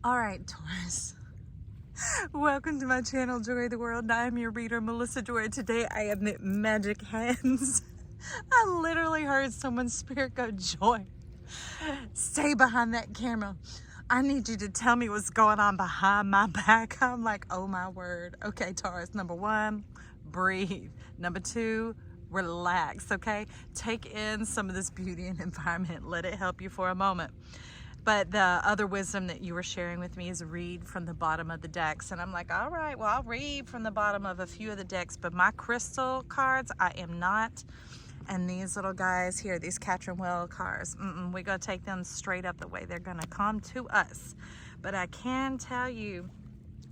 All right, Taurus. Welcome to my channel, Joy of the World. I am your reader, Melissa Joy. Today I have magic hands. I literally heard someone's spirit go, Joy, stay behind that camera. I need you to tell me what's going on behind my back. I'm like, oh my word. Okay, Taurus, number one, breathe. Number two, relax, okay? Take in some of this beauty and environment. Let it help you for a moment. But the other wisdom that you were sharing with me is read from the bottom of the decks. And I'm like, all right, well, I'll read from the bottom of a few of the decks, but my crystal cards, I am not. And these little guys here, these Catherine Well cards, we're going to take them straight up the way they're going to come to us. But I can tell you,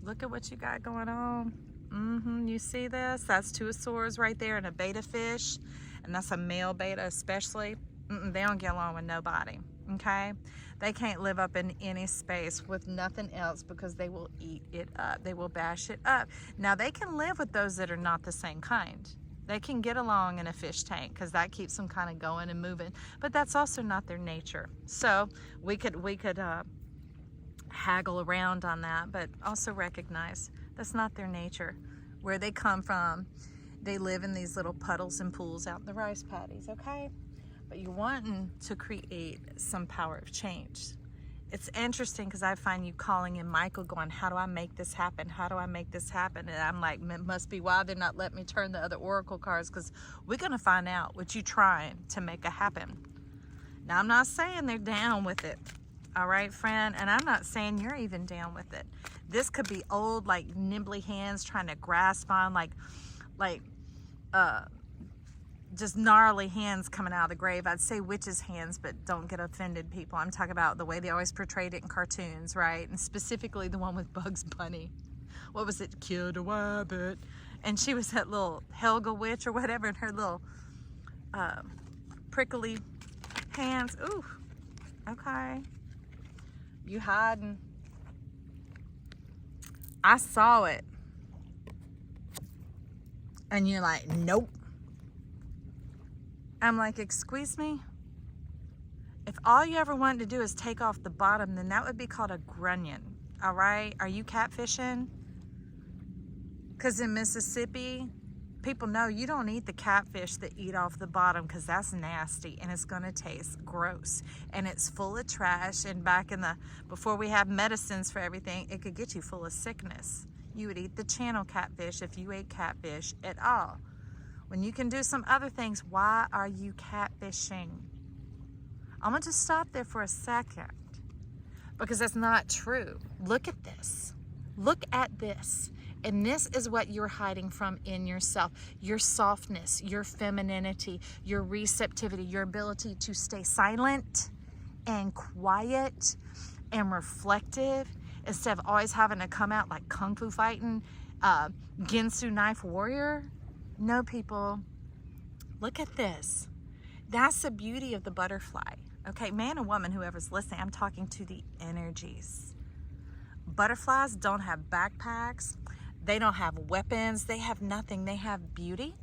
look at what you got going on. You see this? That's two of swords right there and a beta fish. And that's a male beta especially. They don't get along with nobody, okay? They can't live up in any space with nothing else because they will eat it up. They will bash it up. Now, they can live with those that are not the same kind. They can get along in a fish tank because that keeps them kind of going and moving, but that's also not their nature. So we could haggle around on that, but also recognize that's not their nature. Where they come from, they live in these little puddles and pools out in the rice paddies, okay? But you're wanting to create some power of change. It's interesting because I find you calling in Michael going, how do I make this happen? How do I make this happen? And I'm like, it must be why they're not letting me turn the other oracle cards, because we're going to find out what you're trying to make it happen. Now, I'm not saying they're down with it. All right, friend? And I'm not saying you're even down with it. This could be old, like nimbly hands trying to grasp on, just gnarly hands coming out of the grave. I'd say witches' hands, but don't get offended, people. I'm talking about the way they always portrayed it in cartoons, right? And specifically the one with Bugs Bunny. What was it? Killed a rabbit. And she was that little Helga witch or whatever, and her little prickly hands. Ooh, okay. You hiding. I saw it. And you're like, nope. I'm like, excuse me? If all you ever wanted to do is take off the bottom, then that would be called a grunion, all right? Are you catfishing? Because in Mississippi, people know you don't eat the catfish that eat off the bottom because that's nasty and it's going to taste gross. And it's full of trash. And back in before we had medicines for everything, it could get you full of sickness. You would eat the channel catfish if you ate catfish at all. When you can do some other things, why are you catfishing? I'm going to stop there for a second because that's not true. Look at this. Look at this. And this is what you're hiding from in yourself. Your softness, your femininity, your receptivity, your ability to stay silent and quiet and reflective instead of always having to come out like kung fu fighting, Ginsu knife warrior. No, people, look at this. That's the beauty of the butterfly. Okay, man or woman, whoever's listening, I'm talking to the energies. Butterflies don't have backpacks. They don't have weapons. They have nothing. They have beauty.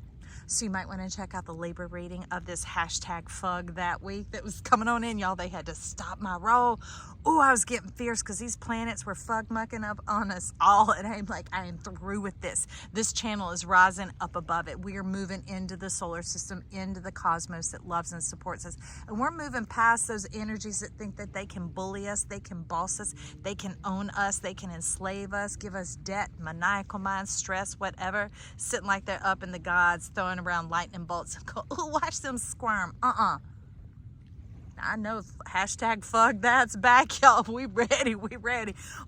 So you might want to check out the Libra reading of this #fug that week that was coming on in, y'all. They had to stop my roll. Oh, I was getting fierce because these planets were fug mucking up on us all. And I'm like, I am through with this. This channel is rising up above it. We are moving into the solar system, into the cosmos that loves and supports us. And we're moving past those energies that think that they can bully us, they can boss us, they can own us, they can enslave us, give us debt, maniacal minds, stress, whatever, sitting like they're up in the gods, throwing around lightning bolts and go, oh, watch them squirm. I know #fug that's back, y'all. We ready.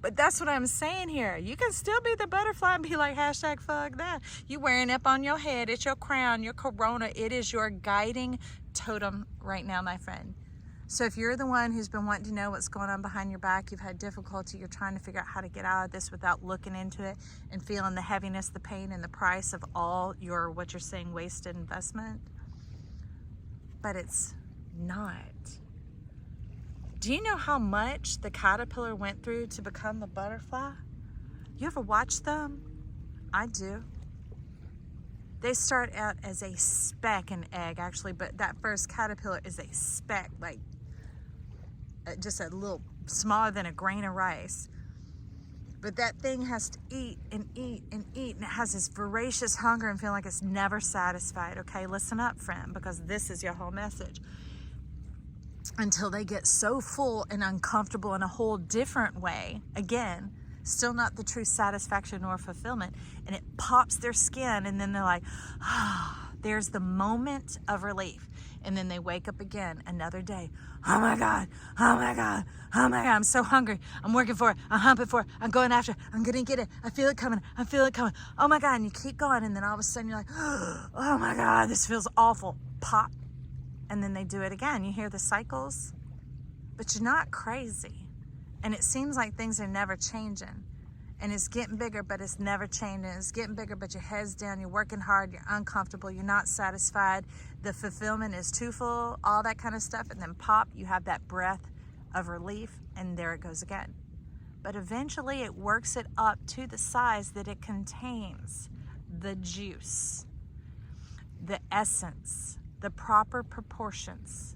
But that's what I'm saying here. You can still be the butterfly and be like #fug that. You wearing up on your head. It's your crown, your corona. It is your guiding totem right now, my friend. So if you're the one who's been wanting to know what's going on behind your back, you've had difficulty, you're trying to figure out how to get out of this without looking into it and feeling the heaviness, the pain, and the price of all your, what you're saying, wasted investment. But it's not. Do you know how much the caterpillar went through to become the butterfly? You ever watch them? I do. They start out as a speck, an egg actually, but that first caterpillar is a speck, like just a little smaller than a grain of rice. But that thing has to eat and eat and eat, and it has this voracious hunger and feel like it's never satisfied. Okay, listen up, friend, because this is your whole message. Until they get so full and uncomfortable in a whole different way, again, still not the true satisfaction or fulfillment, and it pops their skin, and then they're like, ah, there's the moment of relief. And then they wake up again another day. Oh my God, oh my God, oh my God, I'm so hungry. I'm working for it, I'm humping for it, I'm going after it, I'm gonna get it, I feel it coming, I feel it coming. Oh my God, and you keep going, and then all of a sudden you're like, oh my God, this feels awful. Pop. And then they do it again. You hear the cycles, but you're not crazy. And it seems like things are never changing. And it's getting bigger, but it's never changing. It's getting bigger, but your head's down, you're working hard, you're uncomfortable, you're not satisfied. The fulfillment is too full, all that kind of stuff. And then pop, you have that breath of relief, and there it goes again. But eventually it works it up to the size that it contains the juice, the essence, the proper proportions,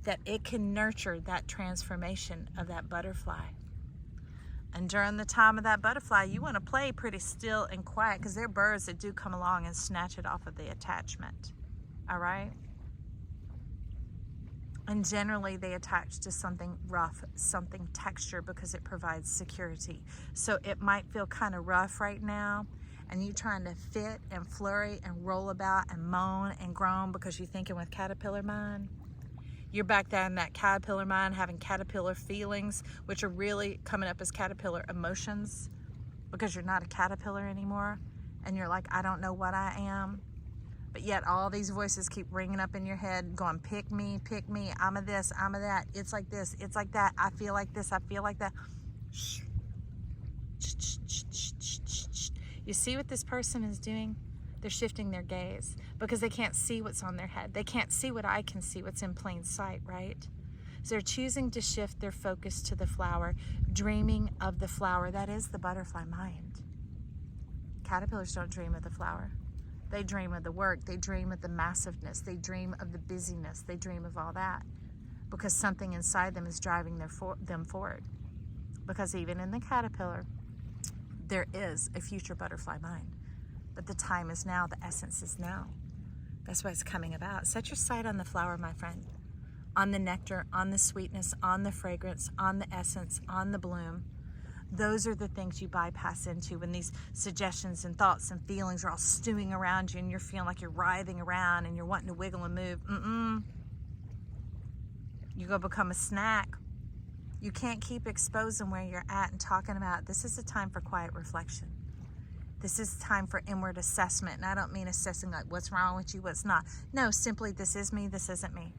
that it can nurture that transformation of that butterfly. And during the time of that butterfly, you want to play pretty still and quiet, because there are birds that do come along and snatch it off of the attachment. All right? And generally they attach to something rough, something texture, because it provides security. So it might feel kind of rough right now, and you trying to fit and flurry and roll about and moan and groan because you're thinking with caterpillar mind. You're back there in that caterpillar mind, having caterpillar feelings, which are really coming up as caterpillar emotions, because you're not a caterpillar anymore, and you're like, I don't know what I am. But yet all these voices keep ringing up in your head going, pick me, I'm a this, I'm a that, it's like this, it's like that, I feel like this, I feel like that. Shh. You see what this person is doing? They're shifting their gaze because they can't see what's on their head. They can't see what I can see, what's in plain sight, right? So they're choosing to shift their focus to the flower, dreaming of the flower. That is the butterfly mind. Caterpillars don't dream of the flower. They dream of the work. They dream of the massiveness. They dream of the busyness. They dream of all that because something inside them is driving them forward. Because even in the caterpillar, there is a future butterfly mind. But the time is now, the essence is now. That's what it's coming about. Set your sight on the flower, my friend. On the nectar, on the sweetness, on the fragrance, on the essence, on the bloom. Those are the things you bypass into when these suggestions and thoughts and feelings are all stewing around you and you're feeling like you're writhing around and you're wanting to wiggle and move. You go become a snack. You can't keep exposing where you're at and talking about, this is a time for quiet reflection. This is time for inward assessment. And I don't mean assessing like what's wrong with you, what's not. No, simply this is me, this isn't me.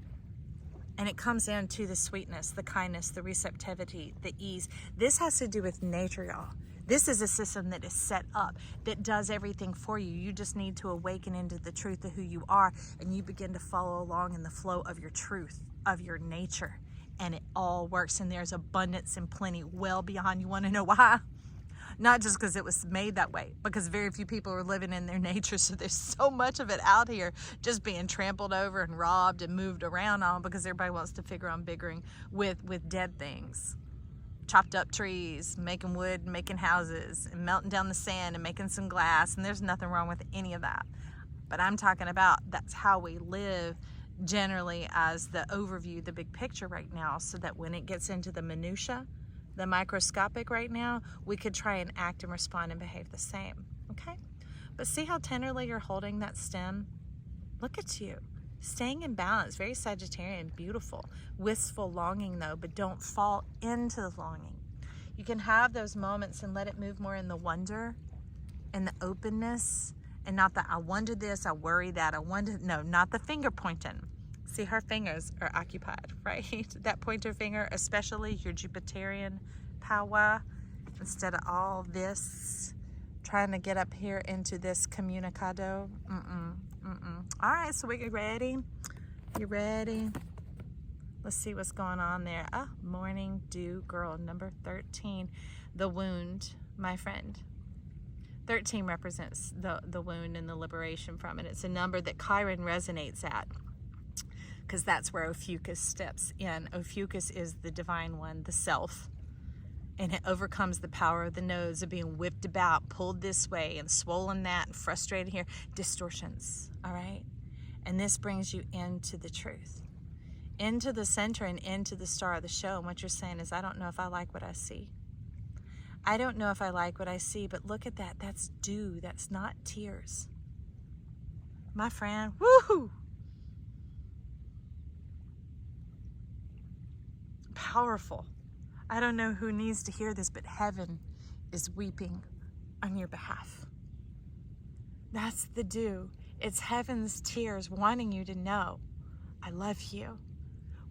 And it comes into the sweetness, the kindness, the receptivity, the ease. This has to do with nature, y'all. This is a system that is set up, that does everything for you. You just need to awaken into the truth of who you are, and you begin to follow along in the flow of your truth, of your nature. And it all works, and there's abundance and plenty well beyond. You want to know why? Not just because it was made that way, because very few people are living in their nature, so there's so much of it out here just being trampled over and robbed and moved around on because everybody wants to figure on bickering with dead things. Chopped up trees, making wood, making houses, and melting down the sand and making some glass, and there's nothing wrong with any of that. But I'm talking about that's how we live generally as the overview, the big picture right now, so that when it gets into the minutia, the microscopic right now, we could try and act and respond and behave the same, okay? But see how tenderly you're holding that stem? Look at you, staying in balance, very Sagittarian, beautiful. Wistful longing though, but don't fall into the longing. You can have those moments and let it move more in the wonder and the openness, and not the I wonder this, I worry that, I wonder, no, not the finger pointing. See, her fingers are occupied, right? That pointer finger, especially your Jupiterian power, instead of all this, trying to get up here into this communicado. All right, so we're ready. You ready? Let's see what's going on there. Ah, morning dew girl, number 13. The wound, my friend. 13 represents the wound and the liberation from it. It's a number that Chiron resonates at, because that's where Ophiuchus steps in. Ophiuchus is the divine one, the self. And it overcomes the power of the nodes of being whipped about, pulled this way and swollen that and frustrated here. Distortions, all right? And this brings you into the truth, into the center and into the star of the show. And what you're saying is, I don't know if I like what I see. I don't know if I like what I see, but look at that. That's dew. That's not tears. My friend, woohoo! Powerful. I don't know who needs to hear this, but heaven is weeping on your behalf. That's the dew. It's heaven's tears wanting you to know, I love you.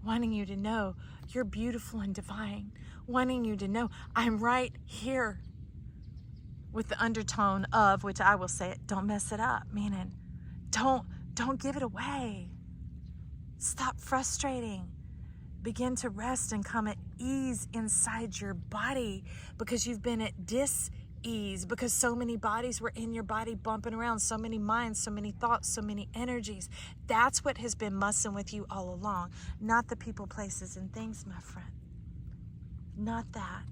Wanting you to know you're beautiful and divine. Wanting you to know I'm right here. With the undertone of, which I will say it, don't mess it up. Meaning, don't give it away. Stop frustrating. Begin to rest and come at ease inside your body, because you've been at dis-ease, because so many bodies were in your body bumping around, so many minds, so many thoughts, so many energies. That's what has been messing with you all along, not the people, places, and things, my friend. Not that.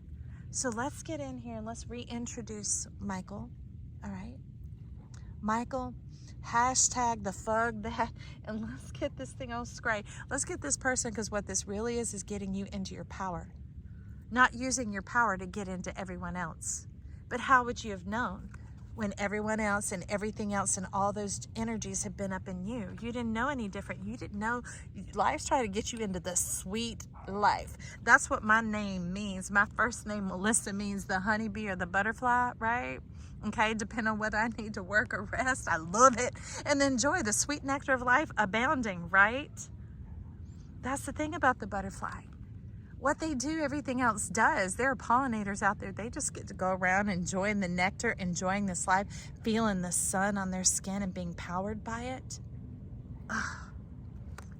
So let's get in here and let's reintroduce Michael, all right? Michael, hashtag the fug that, and let's get this thing on straight. Let's get this person, because what this really is getting you into your power. Not using your power to get into everyone else. But how would you have known when everyone else and everything else and all those energies have been up in you? You didn't know any different. You didn't know. Life's trying to get you into the sweet life. That's what my name means. My first name, Melissa, means the honeybee or the butterfly, right? Okay, depending on whether I need to work or rest. I love it and enjoy the sweet nectar of life abounding, right? That's the thing about the butterfly. What they do, everything else does. There are pollinators out there. They just get to go around enjoying the nectar, enjoying this life, feeling the sun on their skin and being powered by it. Ugh.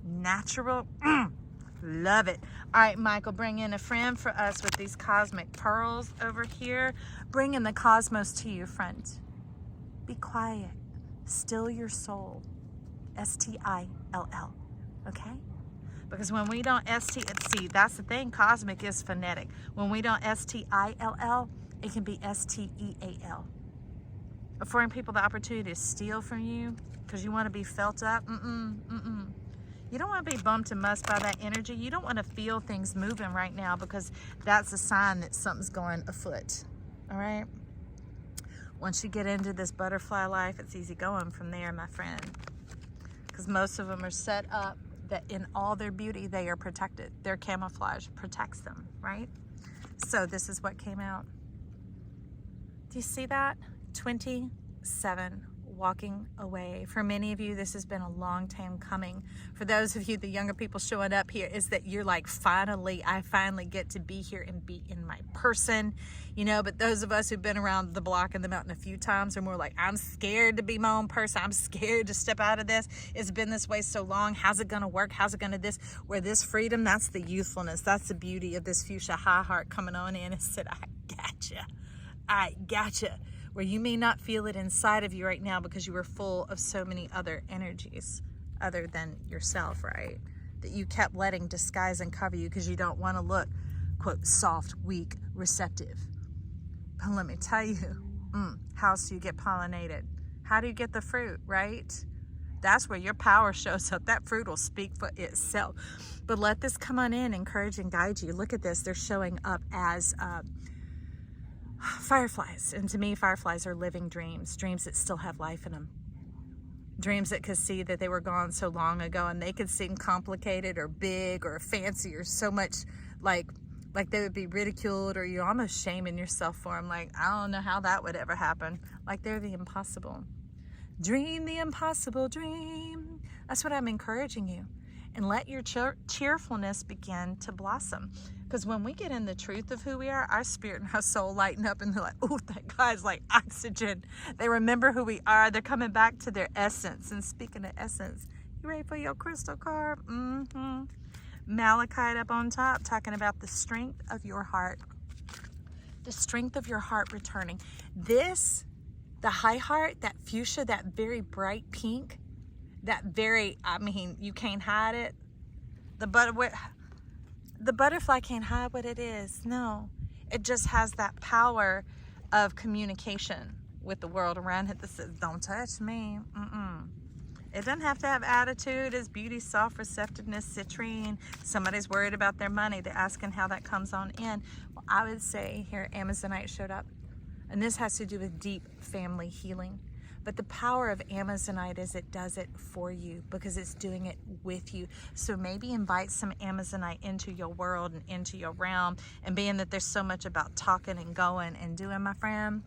Natural. Love it. All right, Michael, bring in a friend for us with these cosmic pearls over here. Bring in the cosmos to you, friend. Be quiet. Still your soul. S-T-I-L-L. Okay? Because when we don't see, that's the thing, cosmic is phonetic. When we don't S-T-I-L-L, it can be S-T-E-A-L. Affording people the opportunity to steal from you because you want to be felt up. You don't want to be bumped and mussed by that energy. You don't want to feel things moving right now, because that's a sign that something's going afoot. All right? Once you get into this butterfly life, it's easy going from there, my friend. Because most of them are set up that in all their beauty, they are protected. Their camouflage protects them, right? So this is what came out. Do you see that? 27 walking away. For many of you, this has been a long time coming. For those of you, the younger people showing up here, is that you're like, I finally get to be here and be in my person, you know. But those of us who've been around the block and the mountain a few times are more like, I'm scared to be my own person. I'm scared to step out of this. It's been this way so long. How's it going to work? How's it going to this? Where this freedom, that's the youthfulness. That's the beauty of this fuchsia high heart coming on in and said, I gotcha. Where you may not feel it inside of you right now because you are full of so many other energies other than yourself, right? That you kept letting disguise and cover you because you don't want to look, quote, soft, weak, receptive. But let me tell you, how else do you get pollinated? How do you get the fruit, right? That's where your power shows up. That fruit will speak for itself. But let this come on in, encourage and guide you. Look at this. They're showing up as fireflies. And to me, fireflies are living dreams that still have life in them. Dreams that could see that they were gone so long ago, and they could seem complicated or big or fancy or so much like they would be ridiculed, or you're almost shaming yourself for them. Like, I don't know how that would ever happen. Like they're the impossible. Dream the impossible dream. That's what I'm encouraging you. And let your cheerfulness begin to blossom. Because when we get in the truth of who we are, our spirit and our soul lighten up, and they're like, oh, that guy's like oxygen. They remember who we are. They're coming back to their essence. And speaking of essence, you ready for your crystal card? Malachite up on top, talking about the strength of your heart. The strength of your heart returning. This, the high heart, that fuchsia, that very bright pink, that very, I mean, you can't hide it. The butterfly can't hide what it is. No, It just has that power of communication with the world around it that says, don't touch me. It doesn't have to have attitude. It's beauty, soft receptiveness, citrine. Somebody's worried about their money. They're asking how that comes on in. Well, I would say here, Amazonite showed up. And this has to do with deep family healing. But the power of Amazonite is it does it for you because it's doing it with you. So maybe invite some Amazonite into your world and into your realm. And being that there's so much about talking and going and doing, my friend,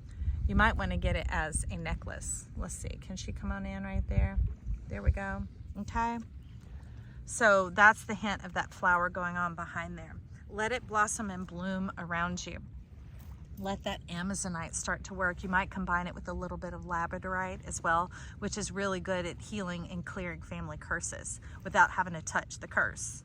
you might want to get it as a necklace. Let's see. Can she come on in right there? There we go. Okay. So that's the hint of that flower going on behind there. Let it blossom and bloom around you. Let that Amazonite start to work. You might combine it with a little bit of labradorite as well, which is really good at healing and clearing family curses without having to touch the curse.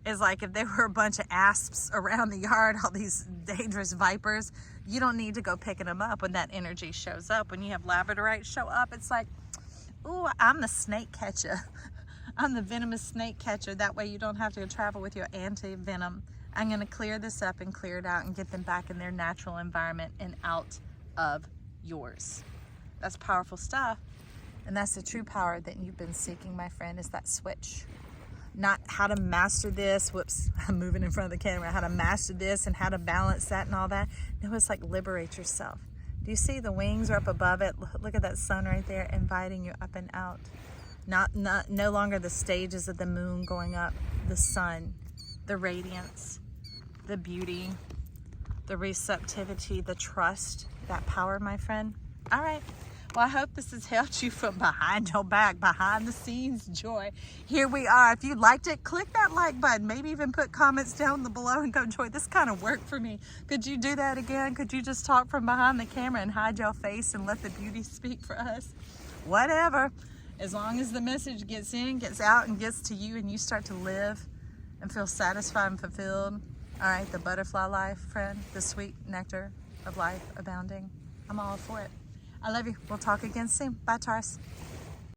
It's like if there were a bunch of asps around the yard, all these dangerous vipers, you don't need to go picking them up when that energy shows up. When you have labradorite show up, it's like, ooh, I'm the snake catcher. I'm the venomous snake catcher. That way you don't have to travel with your anti-venom. I'm going to clear this up and clear it out and get them back in their natural environment and out of yours. That's powerful stuff. And that's the true power that you've been seeking, my friend, is that switch. Not how to master this. Whoops, I'm moving in front of the camera. How to master this and how to balance that and all that. No, it's like liberate yourself. Do you see the wings are up above it? Look at that sun right there, inviting you up and out. No longer the stages of the moon going up, the sun, the radiance, the beauty, the receptivity, the trust, that power, my friend. All right. Well, I hope this has helped you from behind your back, behind the scenes joy. Here we are. If you liked it, click that like button. Maybe even put comments down below and go, Joy, this kind of worked for me. Could you do that again? Could you just talk from behind the camera and hide your face and let the beauty speak for us? Whatever. As long as the message gets in, gets out, and gets to you, and you start to live and feel satisfied and fulfilled. All right, the butterfly life, friend, the sweet nectar of life abounding. I'm all for it. I love you. We'll talk again soon. Bye, Taurus.